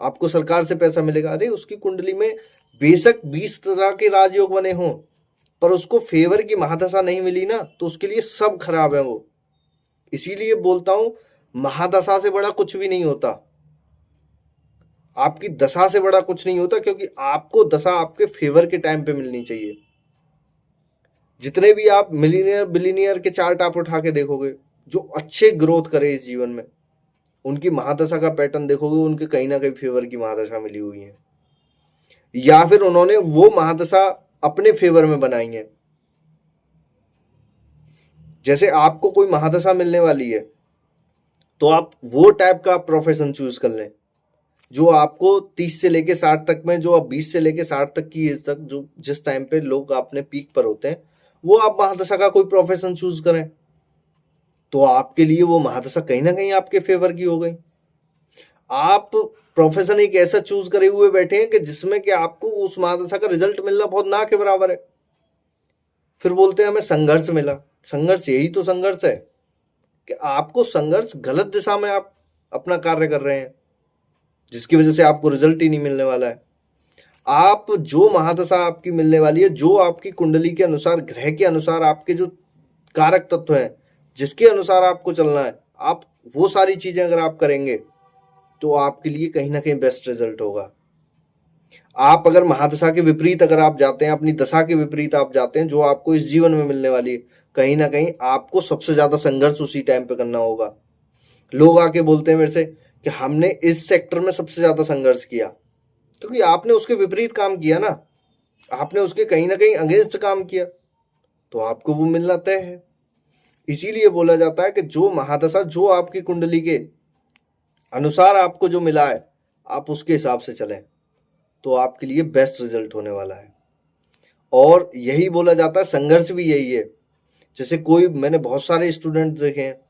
आपको सरकार से पैसा मिलेगा। अरे उसकी कुंडली में बेशक 20 तरह के राजयोग बने हों, पर उसको फेवर की महादशा नहीं मिली ना, तो उसके लिए सब खराब है वो। इसीलिए बोलता हूं, महादशा से बड़ा कुछ भी नहीं होता, आपकी दशा से बड़ा कुछ नहीं होता, क्योंकि आपको दशा आपके फेवर के टाइम पे मिलनी चाहिए। जितने भी आप मिलीनियर बिलीनियर के चार्ट आप उठा के देखोगे, जो अच्छे ग्रोथ करे इस जीवन में, उनकी महादशा का पैटर्न देखोगे, उनके कहीं ना कहीं फेवर की महादशा मिली हुई है, या फिर उन्होंने वो महादशा अपने फेवर में बनाई है। जैसे आपको कोई महादशा मिलने वाली है, तो आप वो टाइप का प्रोफेशन चूज कर लें जो आपको 30 से लेके 60 तक में, जो आप 20 से लेके 60 तक की एज तक, जो जिस टाइम पे लोग अपने पीक पर होते हैं, वो आप महादशा का कोई प्रोफेशन चूज करें, तो आपके लिए वो महादशा कहीं ना कहीं आपके फेवर की हो गई। आप प्रोफेशन एक ऐसा चूज करे हुए बैठे हैं कि जिसमें कि आपको उस महादशा का रिजल्ट मिलना बहुत ना के बराबर है, फिर बोलते हैं हमें संघर्ष मिला। संघर्ष, यही तो संघर्ष है कि आपको संघर्ष, गलत दिशा में आप अपना कार्य कर रहे हैं, जिसकी वजह से आपको रिजल्ट ही नहीं मिलने वाला है। आप जो महादशा आपकी मिलने वाली है, जो आपकी कुंडली के अनुसार, ग्रह के अनुसार, आपके जो कारक तत्व हैं जिसके अनुसार आपको चलना है, आप वो सारी चीजें अगर आप करेंगे तो आपके लिए कहीं ना कहीं बेस्ट रिजल्ट होगा। आप अगर महादशा के विपरीत अगर आप जाते हैं, अपनी दशा के विपरीत आप जाते हैं, जो आपको इस जीवन में मिलने वाली है, कहीं ना कहीं आपको सबसे ज्यादा संघर्ष उसी टाइम पे करना होगा। लोग आके बोलते हैं मेरे से कि हमने इस सेक्टर में सबसे ज्यादा संघर्ष किया, क्योंकि आपने उसके विपरीत काम किया ना, आपने उसके कहीं ना कहीं अगेंस्ट काम किया, तो आपको वो मिलना तय है। इसीलिए बोला जाता है कि जो महादशा, जो आपकी कुंडली के अनुसार आपको जो मिला है, आप उसके हिसाब से चलें, तो आपके लिए बेस्ट रिजल्ट होने वाला है। और यही बोला जाता है, संघर्ष भी यही है। जैसे कोई, मैंने बहुत सारे स्टूडेंट देखे हैं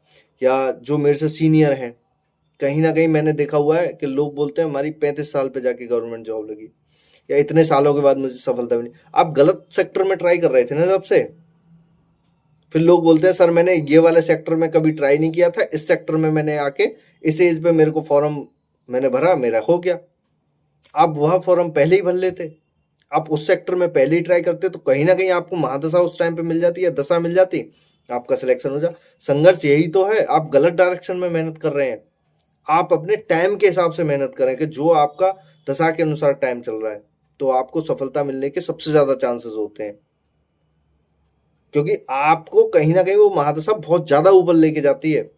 या जो मेरे से सीनियर हैं, कहीं ना कहीं मैंने देखा हुआ है कि लोग बोलते हैं हमारी 35 साल पे जाके गवर्नमेंट जॉब लगी, या इतने सालों के बाद मुझे सफलता मिली। आप गलत सेक्टर में ट्राई कर रहे थे ना जब से, फिर लोग बोलते हैं सर मैंने ये वाले सेक्टर में कभी ट्राई नहीं किया था, इस सेक्टर में मैंने आके इस एज पे मेरे को फॉर्म मैंने भरा, मेरा हो गया। आप वह फॉर्म पहले ही भर लेते, आप उस सेक्टर में पहले ही ट्राई करते, तो कहीं ना कहीं आपको महादशा उस टाइम पे मिल जाती है, दशा मिल जाती, आपका सिलेक्शन हो जा। संघर्ष यही तो है, आप गलत डायरेक्शन में मेहनत कर रहे हैं। आप अपने टाइम के हिसाब से मेहनत करें कि जो आपका दशा के अनुसार टाइम चल रहा है, तो आपको सफलता मिलने के सबसे ज्यादा चांसेस होते हैं, क्योंकि आपको कहीं ना कहीं वो महादशा बहुत ज्यादा ऊपर लेके जाती है।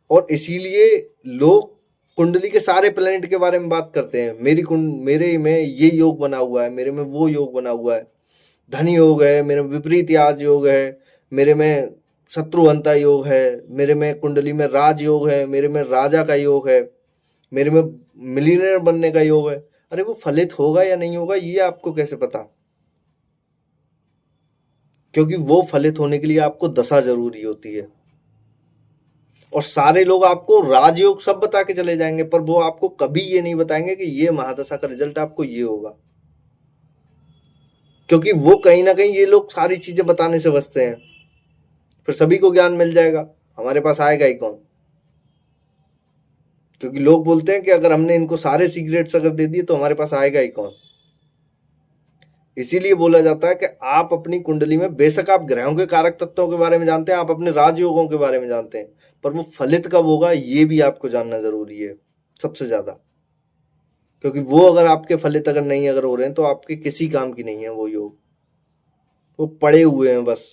और इसीलिए लोग कुंडली के सारे प्लेनेट के बारे में बात करते हैं, मेरे में ये योग बना हुआ है, मेरे में वो योग बना हुआ है, धन योग है, मेरे में विपरीत याज योग है, मेरे में शत्रुअंता योग है, मेरे में कुंडली में राज योग है, मेरे में राजा का योग है, मेरे में मिलीनियर बनने का योग है। अरे वो फलित होगा या नहीं होगा ये आपको कैसे पता? क्योंकि वो फलित होने के लिए आपको दशा जरूरी होती है। और सारे लोग आपको राजयोग सब बता के चले जाएंगे, पर वो आपको कभी ये नहीं बताएंगे कि ये महादशा का रिजल्ट आपको ये होगा, क्योंकि वो कहीं ना कहीं ये लोग सारी चीजें बताने से बचते हैं। फिर सभी को ज्ञान मिल जाएगा, हमारे पास आएगा ही कौन? क्योंकि लोग बोलते हैं कि अगर हमने इनको सारे सीक्रेट्स अगर दे दिए तो हमारे पास आएगा ही कौन। इसीलिए बोला जाता है कि आप अपनी कुंडली में बेशक आप ग्रहों के कारक तत्वों के बारे में जानते हैं, आप अपने राजयोगों के बारे में जानते हैं, पर वो फलित कब होगा ये भी आपको जानना जरूरी है सबसे ज्यादा। क्योंकि वो अगर आपके फलित अगर नहीं अगर हो रहे हैं, तो आपके किसी काम की नहीं है वो योग, वो पड़े हुए हैं बस।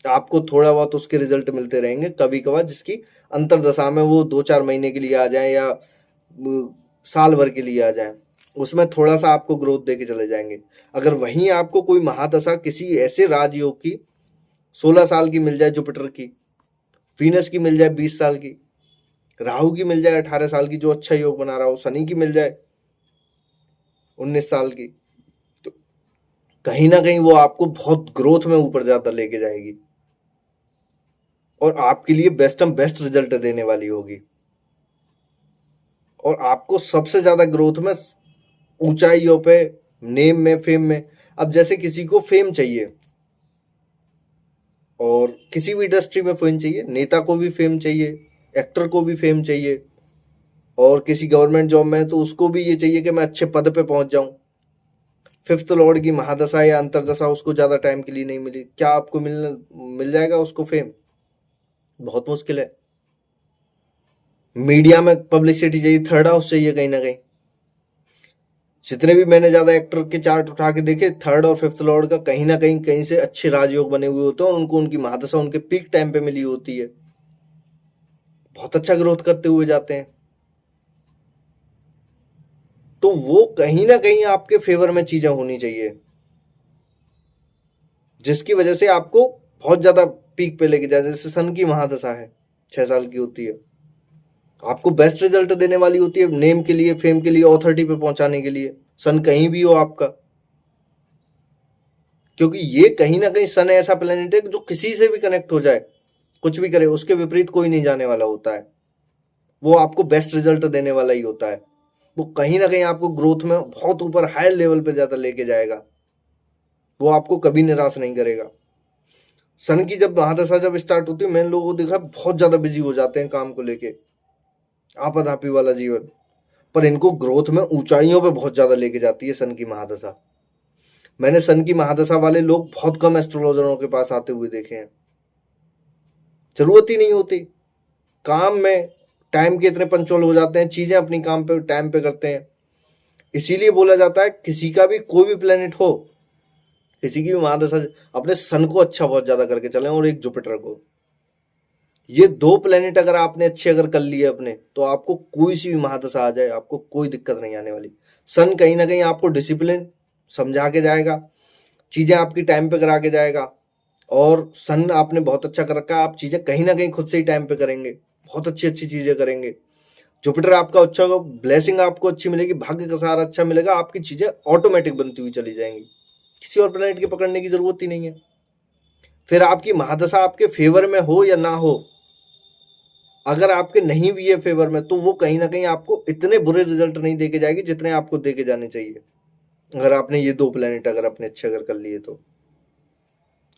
आपको थोड़ा बहुत उसके रिजल्ट मिलते रहेंगे कभी कभार, जिसकी अंतरदशा में वो 2-4 महीने के लिए आ जाए या साल भर के लिए आ जाए, उसमें थोड़ा सा आपको ग्रोथ देके चले जाएंगे। अगर वहीं आपको कोई महादशा किसी ऐसे राजयोग की 16 साल की मिल जाए, जुपिटर की, वीनस की मिल जाए 20 साल की, राहु की मिल जाए 18 साल की जो अच्छा योग बना रहा हो, शनि की मिल जाए 19 साल की, तो कहीं ना कहीं वो आपको बहुत ग्रोथ में ऊपर ज्यादा लेके जाएगी। और आपके लिए बेस्ट रिजल्ट देने वाली होगी। और आपको सबसे ज्यादा ग्रोथ में, ऊंचाइयों पे, नेम में, फेम में। अब जैसे किसी को फेम चाहिए, और किसी भी इंडस्ट्री में फेम चाहिए, नेता को भी फेम चाहिए, एक्टर को भी फेम चाहिए, और किसी गवर्नमेंट जॉब में तो उसको भी ये चाहिए कि मैं अच्छे पद पे पहुंच जाऊं। फिफ्थ लॉर्ड की महादशा या अंतरदशा उसको ज्यादा टाइम के लिए नहीं मिली, क्या आपको मिल जाएगा उसको फेम? बहुत मुश्किल है। मीडिया में पब्लिसिटी चाहिए, थर्ड हाउस चाहिए कहीं ना कहीं। जितने भी मैंने ज्यादा एक्टर के चार्ट उठा के देखे, थर्ड और फिफ्थ लॉर्ड का कहीं ना कहीं कहीं से अच्छे राजयोग बने हुए होते हैं, और उनको उनकी महादशा उनके पीक टाइम पे मिली होती है, बहुत अच्छा ग्रोथ करते हुए जाते हैं। तो वो कहीं ना कहीं आपके फेवर में चीजें होनी चाहिए, जिसकी वजह से आपको बहुत ज्यादा पीक पे लेके जाए। जैसे सन की महादशा है, 6 साल की होती है, आपको बेस्ट रिजल्ट देने वाली होती है, नेम के लिए, फेम के लिए, ऑथोरिटी पे पहुंचाने के लिए। सन कहीं भी हो आपका, क्योंकि ये कहीं ना कहीं सन ऐसा प्लेनेट है जो किसी से भी कनेक्ट हो जाए, कुछ भी करे, उसके विपरीत कोई नहीं जाने वाला होता है। वो आपको बेस्ट रिजल्ट देने वाला ही होता है। वो कहीं ना कहीं आपको ग्रोथ में बहुत ऊपर हायर लेवल पे ज्यादा लेके जाएगा। वो आपको कभी निराश नहीं करेगा। सन की जब महादशा जब स्टार्ट होती है, मैंने लोगों को देखा बहुत ज्यादा बिजी हो जाते हैं काम को लेके, आपाधापी वाला जीवन। पर इनको ग्रोथ में ऊंचाइयों पे बहुत ज्यादा लेके जाती है सन की महादशा। मैंने सन की महादशा वाले लोग बहुत कम एस्ट्रोलॉजरों के पास आते हुए देखे हैं। जरूरत ही नहीं होती, काम में टाइम के इतने पंचुअल हो जाते हैं, चीजें अपनी काम पे टाइम पे करते हैं। इसीलिए बोला जाता है किसी का भी कोई भी प्लेनेट हो, किसी की भी महादशा, अपने सन को अच्छा बहुत ज्यादा करके चलें, और एक जुपिटर को। ये दो प्लेनेट अगर आपने अच्छे अगर कर लिए अपने, तो आपको कोई सी भी महादशा आ जाए, आपको कोई दिक्कत नहीं आने वाली। सन कहीं ना कहीं आपको डिसिप्लिन समझा के जाएगा, चीजें आपकी टाइम पे करा के जाएगा। और सन आपने बहुत अच्छा कर रखा है, आप चीजें कहीं ना कहीं खुद से ही टाइम पे करेंगे, बहुत अच्छी अच्छी चीजें करेंगे। जुपिटर आपका अच्छा होगा, ब्लेसिंग आपको अच्छी मिलेगी, भाग्य का सहारा अच्छा मिलेगा, आपकी चीजें ऑटोमेटिक बनती हुई चली जाएंगी, किसी और प्लेनेट के पकड़ने की जरूरत ही नहीं है। फिर आपकी महादशा आपके फेवर में हो या ना हो, अगर आपके नहीं भी है फेवर में, तो वो कहीं ना कहीं आपको इतने बुरे रिजल्ट नहीं देके जाएगी जितने आपको देके जाने चाहिए, अगर आपने ये दो प्लेनेट अगर अपने अच्छे अगर कर लिए तो।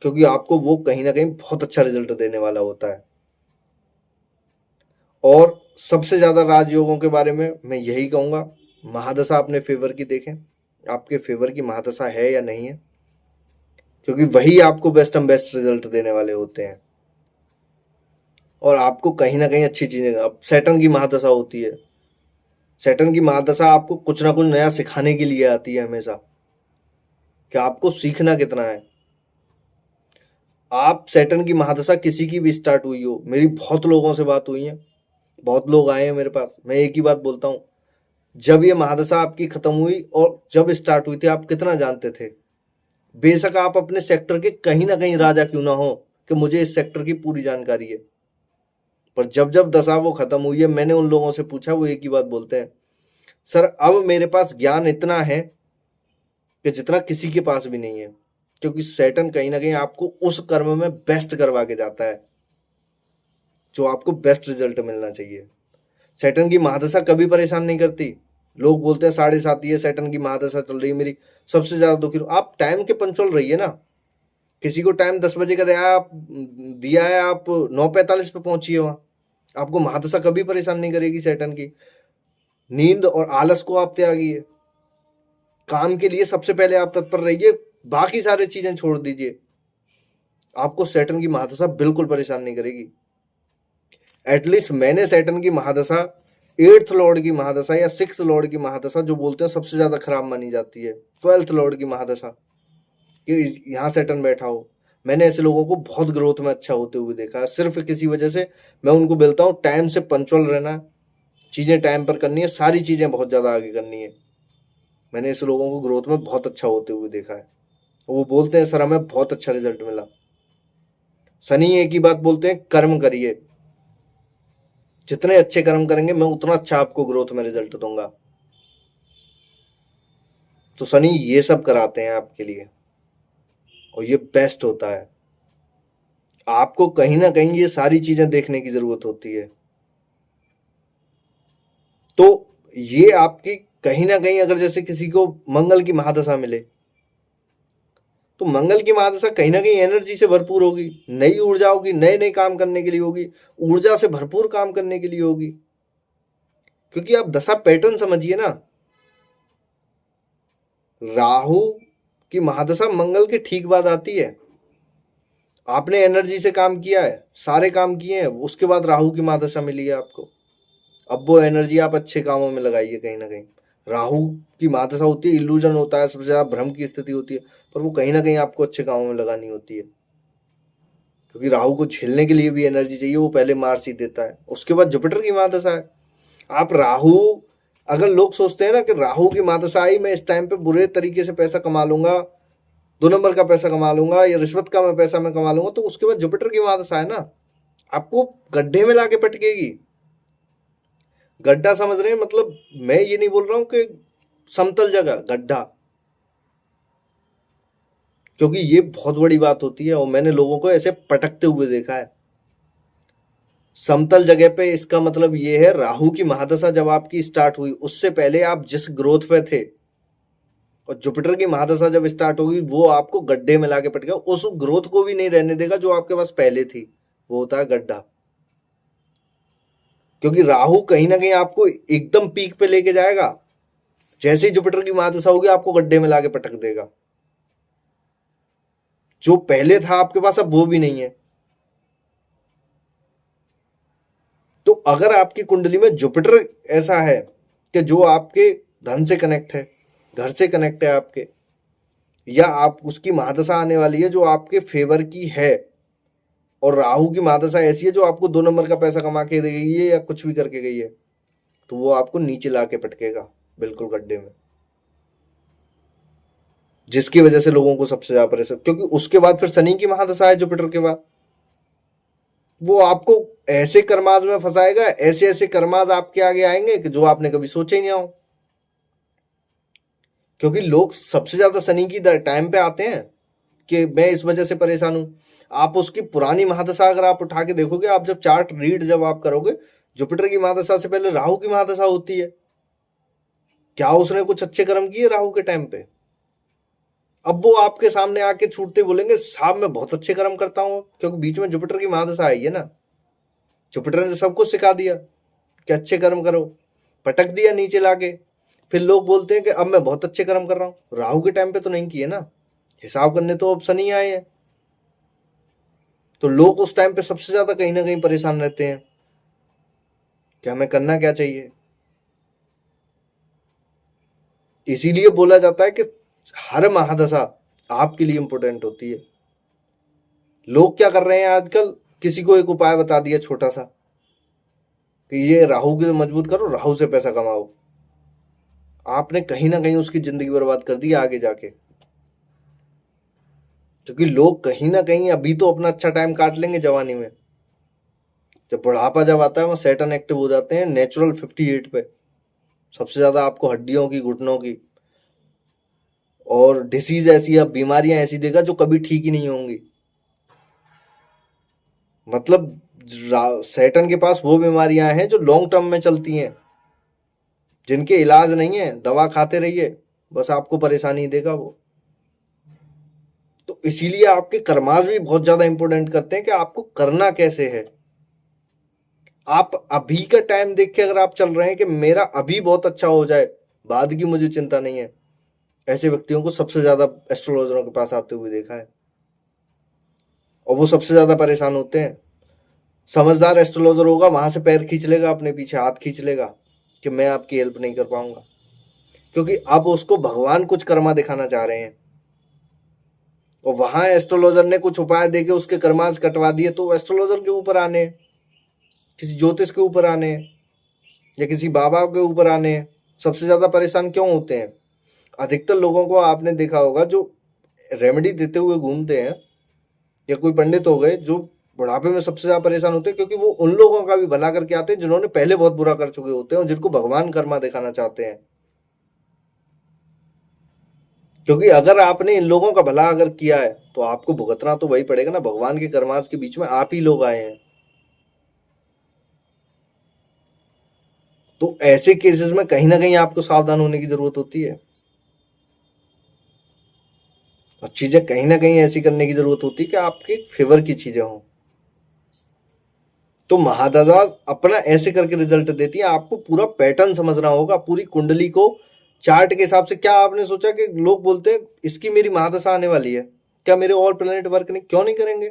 क्योंकि आपको वो कहीं ना कहीं बहुत अच्छा रिजल्ट देने वाला होता है। और सबसे ज्यादा राजयोगों के बारे में मैं यही कहूंगा, महादशा अपने फेवर की देखें, आपके फेवर की महादशा है या नहीं है, क्योंकि वही आपको बेस्ट रिजल्ट देने वाले होते हैं। और आपको कहीं ना कहीं अच्छी चीजें, अब सैटर्न की महादशा होती है, सैटर्न की महादशा आपको कुछ ना कुछ नया सिखाने के लिए आती है हमेशा, कि आपको सीखना कितना है। आप सैटर्न की महादशा किसी की भी स्टार्ट हुई हो, मेरी बहुत लोगों से बात हुई है, बहुत लोग आए हैं मेरे पास, मैं एक ही बात बोलता हूँ, जब ये महादशा आपकी खत्म हुई और जब स्टार्ट हुई थी, आप कितना जानते थे? बेशक आप अपने सेक्टर के कहीं ना कहीं राजा क्यों ना हो, कि मुझे इस सेक्टर की पूरी जानकारी है, पर जब जब दशा वो खत्म हुई है, मैंने उन लोगों से पूछा, वो एक ही बात बोलते हैं, सर अब मेरे पास ज्ञान इतना है कि जितना किसी के पास भी नहीं है। क्योंकि सैटर्न कहीं ना कहीं आपको उस कर्म में बेस्ट करवा के जाता है जो आपको बेस्ट रिजल्ट मिलना चाहिए। सैटर्न की महादशा कभी परेशान नहीं करती। लोग बोलते हैं 7.5 है, सैटर्न की महादशा चल रही है मेरी, सबसे ज्यादा दुखी। आप टाइम के पंचुअल रहिए ना, किसी को टाइम 10 बजे का दिया है, आप 9:45 पे पहुंचिए वहां, आपको महादशा कभी परेशान नहीं करेगी सैटर्न की। नींद और आलस को आप त्यागिए, काम के लिए सबसे पहले आप तत्पर रहिए, बाकी सारी चीजें छोड़ दीजिए, आपको सैटर्न की महादशा बिल्कुल परेशान नहीं करेगी। एटलीस्ट मैंने सैटर्न की महादशा, 8th लॉर्ड की महादशा या 6th लॉर्ड की महादशा, जो बोलते हैं सबसे ज्यादा खराब मानी जाती है, 12th लॉर्ड की महादशा, कि यहाँ सैटर्न बैठा हो, मैंने ऐसे लोगों को बहुत ग्रोथ में अच्छा होते हुए देखा है, सिर्फ किसी वजह से। मैं उनको बोलता हूँ टाइम से पंचुअल रहना, चीजें टाइम पर करनी है, सारी चीजें बहुत ज्यादा आगे करनी है। मैंने ऐसे लोगों को ग्रोथ में बहुत अच्छा होते हुए देखा है। वो बोलते हैं सर हमें बहुत अच्छा रिजल्ट मिला। शनि एक ही बात बोलते हैं, कर्म करिए, जितने अच्छे कर्म करेंगे मैं उतना अच्छा आपको ग्रोथ में रिजल्ट दूंगा। तो शनि ये सब कराते हैं आपके लिए, और ये बेस्ट होता है। आपको कहीं ना कहीं ये सारी चीजें देखने की जरूरत होती है। तो ये आपकी कहीं ना कहीं, अगर जैसे किसी को मंगल की महादशा मिले, तो मंगल की महादशा कहीं ना कहीं एनर्जी से भरपूर होगी, नई ऊर्जा होगी, नए नए काम करने के लिए होगी, ऊर्जा से भरपूर काम करने के लिए होगी। क्योंकि आप दशा पैटर्न समझिए ना, राहु की महादशा मंगल के ठीक बाद आती है। आपने एनर्जी से काम किया है, सारे काम किए हैं, उसके बाद राहु की महादशा मिली है आपको। अब वो एनर्जी आप अच्छे कामों में लगाइए। कहीं ना कहीं राहु की महादशा होती है, इल्यूजन होता है, सबसे ज्यादा भ्रम की स्थिति होती है, पर वो कहीं ना कहीं आपको अच्छे कामों में लगानी होती है। क्योंकि राहु को झेलने के लिए भी एनर्जी चाहिए, वो पहले मार्स ही देता है, उसके बाद जुपिटर की महादशा है। आप राहु, अगर लोग सोचते हैं ना कि राहु की महादशा आई, मैं इस टाइम पे बुरे तरीके से पैसा कमा लूंगा, 2 नंबर का पैसा कमा लूंगा, या रिश्वत का मैं पैसा मैं कमा लूंगा, तो उसके बाद जुपिटर की महादशा है ना, आपको गड्ढे में लाके पटकेगी। गड्ढा समझ रहे हैं? मतलब मैं ये नहीं बोल रहा हूं कि समतल जगह, गड्ढा, क्योंकि ये बहुत बड़ी बात होती है और मैंने लोगों को ऐसे पटकते हुए देखा है। समतल जगह पे इसका मतलब ये है, राहु की महादशा जब आपकी स्टार्ट हुई, उससे पहले आप जिस ग्रोथ पे थे, और जुपिटर की महादशा जब स्टार्ट होगी, वो आपको गड्ढे में लाके पटकेगा, उस ग्रोथ को भी नहीं रहने देगा जो आपके पास पहले थी। वो होता है गड्ढा। क्योंकि राहु कहीं ना कहीं आपको एकदम पीक पे लेके जाएगा, जैसे ही जुपिटर की महादशा होगी आपको गड्ढे में लाके पटक देगा। जो पहले था आपके पास अब वो भी नहीं है। तो अगर आपकी कुंडली में जुपिटर ऐसा है कि जो आपके धन से कनेक्ट है, घर से कनेक्ट है आपके, या आप उसकी महादशा आने वाली है जो आपके फेवर की है, और राहु की महादशा ऐसी है जो आपको 2 नंबर का पैसा कमा के दे गई है या कुछ भी करके गई है, तो वो आपको नीचे ला के पटकेगा, बिल्कुल गड्ढे में। जिसकी वजह से लोगों को सबसे ज्यादा परेशान, क्योंकि उसके बाद फिर शनि की महादशा है जुपिटर के बाद, वो आपको ऐसे कर्माज में फंसाएगा, ऐसे ऐसे कर्माज आपके आगे आएंगे कि जो आपने कभी सोचे ही नहीं हो। क्योंकि लोग सबसे ज्यादा शनि की टाइम पे आते हैं कि मैं इस वजह से परेशान हूं। आप उसकी पुरानी महादशा अगर आप उठा के देखोगे, आप जब चार्ट रीड जब आप करोगे, जुपिटर की महादशा से पहले राहु की महादशा होती है। क्या उसने कुछ अच्छे कर्म किए राहु के टाइम पे? अब वो आपके सामने आके छूटते बोलेंगे साहब मैं बहुत अच्छे कर्म करता हूं, क्योंकि बीच में जुपिटर की महादशा आई है ना। जुपिटर ने सबको सिखा दिया कि अच्छे कर्म करो, पटक दिया नीचे लाके। फिर लोग बोलते हैं कि अब मैं बहुत अच्छे कर्म कर रहा हूं। राहु के टाइम पे तो नहीं किए ना, हिसाब करने तो अब शनि आए हैं। तो लोग उस टाइम पे सबसे ज्यादा कहीं ना कहीं परेशान रहते हैं कि हमें करना क्या चाहिए। इसीलिए बोला जाता है कि हर महादशा आपके लिए इंपॉर्टेंट होती है। लोग क्या कर रहे हैं आजकल, किसी को एक उपाय बता दिया छोटा सा कि ये राहु को मजबूत करो, राहु से पैसा कमाओ, आपने कहीं ना कहीं उसकी जिंदगी बर्बाद कर दी आगे जाके। क्योंकि लोग कहीं ना कहीं अभी तो अपना अच्छा टाइम काट लेंगे जवानी में, जब बुढ़ापा जब आता है वहां सैटर्न एक्टिव हो जाते हैं नेचुरल 58 पे, सबसे ज्यादा आपको हड्डियों की, घुटनों की और डिसीज ऐसी, अब बीमारियां ऐसी देगा जो कभी ठीक ही नहीं होंगी। मतलब सैटर्न के पास वो बीमारियां हैं जो लॉन्ग टर्म में चलती हैं, जिनके इलाज नहीं है, दवा खाते रहिए बस आपको परेशानी देगा वो। तो इसीलिए आपके कर्माज भी बहुत ज्यादा इंपॉर्टेंट करते हैं कि आपको करना कैसे है। आप अभी का टाइम देख के अगर आप चल रहे हैं कि मेरा अभी बहुत अच्छा हो जाए, बाद की मुझे चिंता नहीं है, ऐसे व्यक्तियों को सबसे ज्यादा एस्ट्रोलॉजरों के पास आते हुए देखा है, और वो सबसे ज्यादा परेशान होते हैं। समझदार एस्ट्रोलॉजर होगा, वहां से पैर खींच लेगा, अपने पीछे हाथ खींच लेगा कि मैं आपकी हेल्प नहीं कर पाऊंगा, क्योंकि अब उसको भगवान कुछ कर्मा दिखाना चाह रहे हैं। और वहां एस्ट्रोलॉजर ने कुछ उपाय देके उसके कर्मास कटवा दिए, तो एस्ट्रोलॉजर के ऊपर आने, किसी ज्योतिष के ऊपर आने, या किसी बाबा के ऊपर आने, सबसे ज्यादा परेशान क्यों होते हैं? अधिकतर लोगों को आपने देखा होगा जो रेमेडी देते हुए घूमते हैं, या कोई पंडित हो गए जो बुढ़ापे में सबसे ज्यादा परेशान होते हैं, क्योंकि वो उन लोगों का भी भला करके आते हैं जिन्होंने पहले बहुत बुरा कर चुके होते हैं और जिनको भगवान कर्मा दिखाना चाहते हैं। क्योंकि अगर आपने इन लोगों का भला अगर किया है तो आपको भुगतना तो वही पड़ेगा ना। भगवान के कर्मास के बीच में आप ही लोग आए हैं। तो ऐसे केसेस में कहीं ना कहीं आपको सावधान होने की जरूरत होती है और चीजें कहीं ना कहीं ऐसी करने की जरूरत होती है कि आपके फेवर की चीजें हों। तो महादशा अपना ऐसे करके रिजल्ट देती है। आपको पूरा पैटर्न समझना होगा, पूरी कुंडली को चार्ट के हिसाब से। क्या आपने सोचा कि लोग बोलते हैं इसकी मेरी महादशा आने वाली है, क्या मेरे और प्लेनेट वर्क नहीं, क्यों नहीं करेंगे?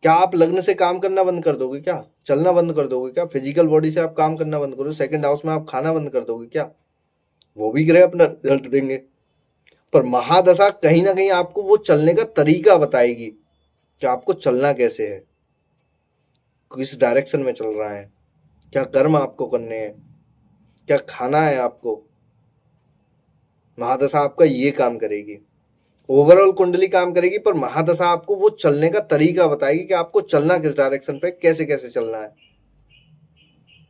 क्या आप लग्न से काम करना बंद कर दोगे? क्या चलना बंद कर दोगे? क्या फिजिकल बॉडी से आप काम करना बंद करोगे? सेकंड हाउस में आप खाना बंद कर दोगे? क्या वो भी ग्रह अपना रिजल्ट देंगे। पर महादशा कहीं ना कहीं आपको वो चलने का तरीका बताएगी कि आपको चलना कैसे है, किस डायरेक्शन में चल रहा है, क्या कर्म आपको करने हैं, क्या खाना है आपको। महादशा आपका ये काम करेगी। ओवरऑल कुंडली काम करेगी, पर महादशा आपको वो चलने का तरीका बताएगी कि आपको चलना किस डायरेक्शन पे, कैसे कैसे चलना है।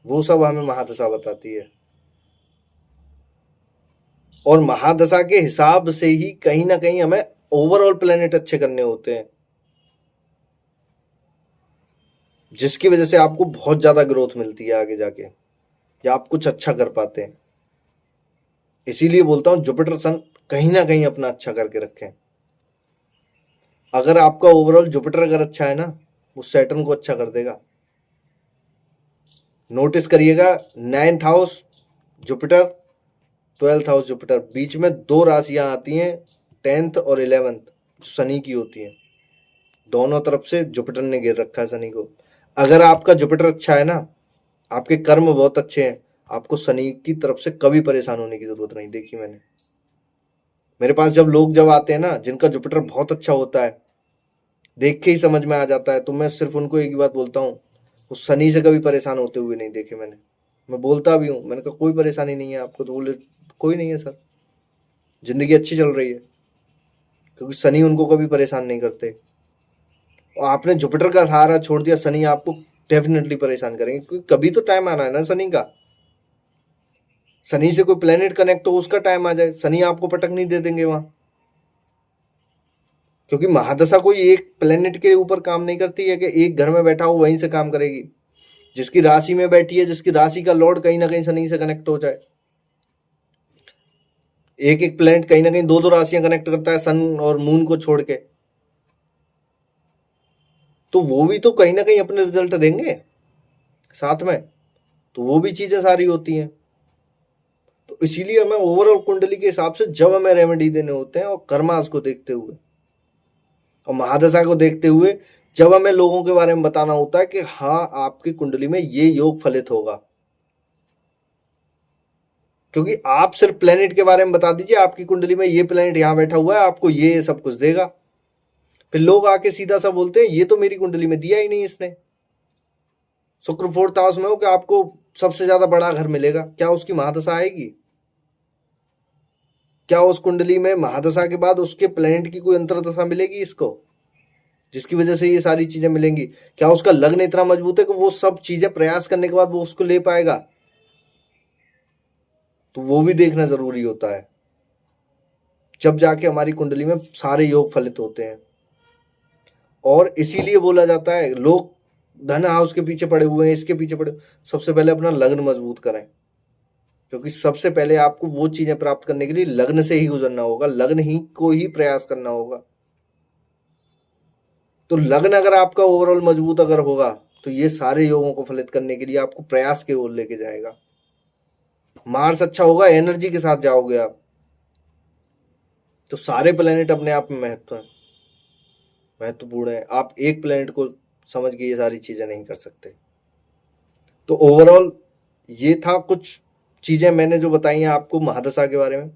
वो सब हमें महादशा बताती है। और महादशा के हिसाब से ही कहीं ना कहीं हमें ओवरऑल प्लेनेट अच्छे करने होते हैं, जिसकी वजह से आपको बहुत ज्यादा ग्रोथ मिलती है आगे जाके, या आप कुछ अच्छा कर पाते हैं। इसीलिए बोलता हूं जुपिटर सन कहीं ना कहीं अपना अच्छा करके रखें। अगर आपका ओवरऑल जुपिटर अगर अच्छा है ना, वो सैटर्न को अच्छा कर देगा। नोटिस करिएगा, 9th house Jupiter, 12th house Jupiter, बीच में दो राशियां आती हैं 10th और 11th शनि की होती हैं। दोनों तरफ से जुपिटर ने घेर रखा है शनि को। अगर आपका जुपिटर अच्छा है ना, आपके कर्म बहुत अच्छे हैं, आपको शनि की तरफ से कभी परेशान होने की जरूरत नहीं देखी मैंने। मेरे पास जब आते हैं ना जिनका जुपिटर बहुत अच्छा होता है, देख के ही समझ में आ जाता है, तो मैं सिर्फ उनको एक ही बात बोलता हूँ, वो शनि से कभी परेशान होते हुए नहीं देखे मैंने। मैं बोलता भी हूँ, मैंने कहा कोई परेशानी नहीं है आपको, तो बोले कोई नहीं है सर, जिंदगी अच्छी चल रही है, क्योंकि शनि उनको कभी परेशान नहीं करते। और आपने जुपिटर का सहारा छोड़ दिया, शनि आपको डेफिनेटली परेशान करेंगे, क्योंकि कभी तो टाइम आना है ना शनि का। शनि से कोई प्लेनेट कनेक्ट हो, उसका टाइम आ जाए, शनि आपको पटक नहीं दे देंगे वहां। क्योंकि महादशा कोई एक प्लेनेट के ऊपर काम नहीं करती है कि एक घर में बैठा हो वहीं से काम करेगी। जिसकी राशि में बैठी है, जिसकी राशि का लॉर्ड कहीं ना कहीं शनि से कनेक्ट हो जाए। एक एक प्लेनेट कहीं ना कहीं दो दो राशियां कनेक्ट करता है, सन और मून को छोड़ के, तो वो भी तो कहीं ना कहीं अपने रिजल्ट देंगे साथ में। तो वो भी चीजें सारी होती हैं। तो इसीलिए हमें ओवरऑल कुंडली के हिसाब से जब हमें रेमेडी देने होते हैं, और कर्मास को देखते हुए और महादशा को देखते हुए जब हमें लोगों के बारे में बताना होता है कि हाँ आपकी कुंडली में ये योग फलित होगा। क्योंकि आप सिर्फ प्लेनेट के बारे में बता दीजिए, आपकी कुंडली में ये प्लेनेट यहां बैठा हुआ है, आपको ये सब कुछ देगा। फिर लोग आके सीधा सा बोलते हैं ये तो मेरी कुंडली में दिया ही नहीं इसने। शुक्र 4th हाउस में हो कि आपको सबसे ज्यादा बड़ा घर मिलेगा, क्या उसकी महादशा आएगी? क्या उस कुंडली में महादशा के बाद उसके प्लेनेट की कोई अंतरदशा मिलेगी इसको, जिसकी वजह से ये सारी चीजें मिलेंगी? क्या उसका लग्न इतना मजबूत है कि वो सब चीजें प्रयास करने के बाद वो उसको ले पाएगा? तो वो भी देखना जरूरी होता है, जब जाके हमारी कुंडली में सारे योग फलित होते हैं। और इसीलिए बोला जाता है, लोग धन हाउस के पीछे पड़े हुए हैं, इसके पीछे पड़े, सबसे पहले अपना लग्न मजबूत करें। क्योंकि सबसे पहले आपको वो चीजें प्राप्त करने के लिए लग्न से ही गुजरना होगा, लग्न ही को ही प्रयास करना होगा। तो लग्न अगर आपका ओवरऑल मजबूत अगर होगा, तो ये सारे योगों को फलित करने के लिए आपको प्रयास की ओर लेके जाएगा। मार्स अच्छा होगा, एनर्जी के साथ जाओगे आप, तो सारे प्लेनेट अपने आप में महत्वपूर्ण है। आप एक प्लेनेट को समझ के ये सारी चीजें नहीं कर सकते। तो ओवरऑल ये था कुछ चीजें मैंने जो बताई हैं आपको महादशा के बारे में।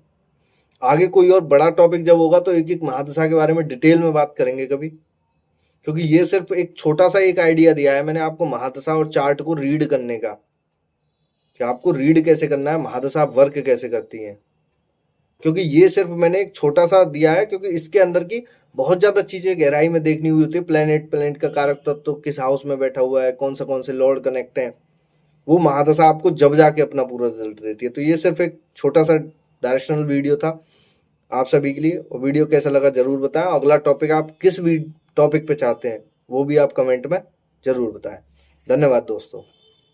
आगे कोई और बड़ा टॉपिक जब होगा तो एक एक महादशा के बारे में डिटेल में बात करेंगे कभी, क्योंकि ये सिर्फ एक छोटा सा एक आइडिया दिया है मैंने आपको महादशा और चार्ट को रीड करने का, कि आपको रीड कैसे करना है, महादशा वर्क कैसे करती है। क्योंकि ये सिर्फ मैंने एक छोटा सा दिया है, क्योंकि इसके अंदर की बहुत ज्यादा चीजें गहराई में देखनी हुई होती है। प्लेनेट का कारक तत्व तो किस हाउस में बैठा हुआ है, कौन से लॉर्ड कनेक्ट है, वो महादशा आपको जब जाके अपना पूरा रिजल्ट देती है। तो ये सिर्फ एक छोटा सा डायरेक्शनल वीडियो था। आप सभी के लिए। और वीडियो कैसा लगा जरूर बताएं। अगला टॉपिक आप किस भी टॉपिक पे चाहते हैं वो भी आप कमेंट में जरूर बताएं। धन्यवाद दोस्तों।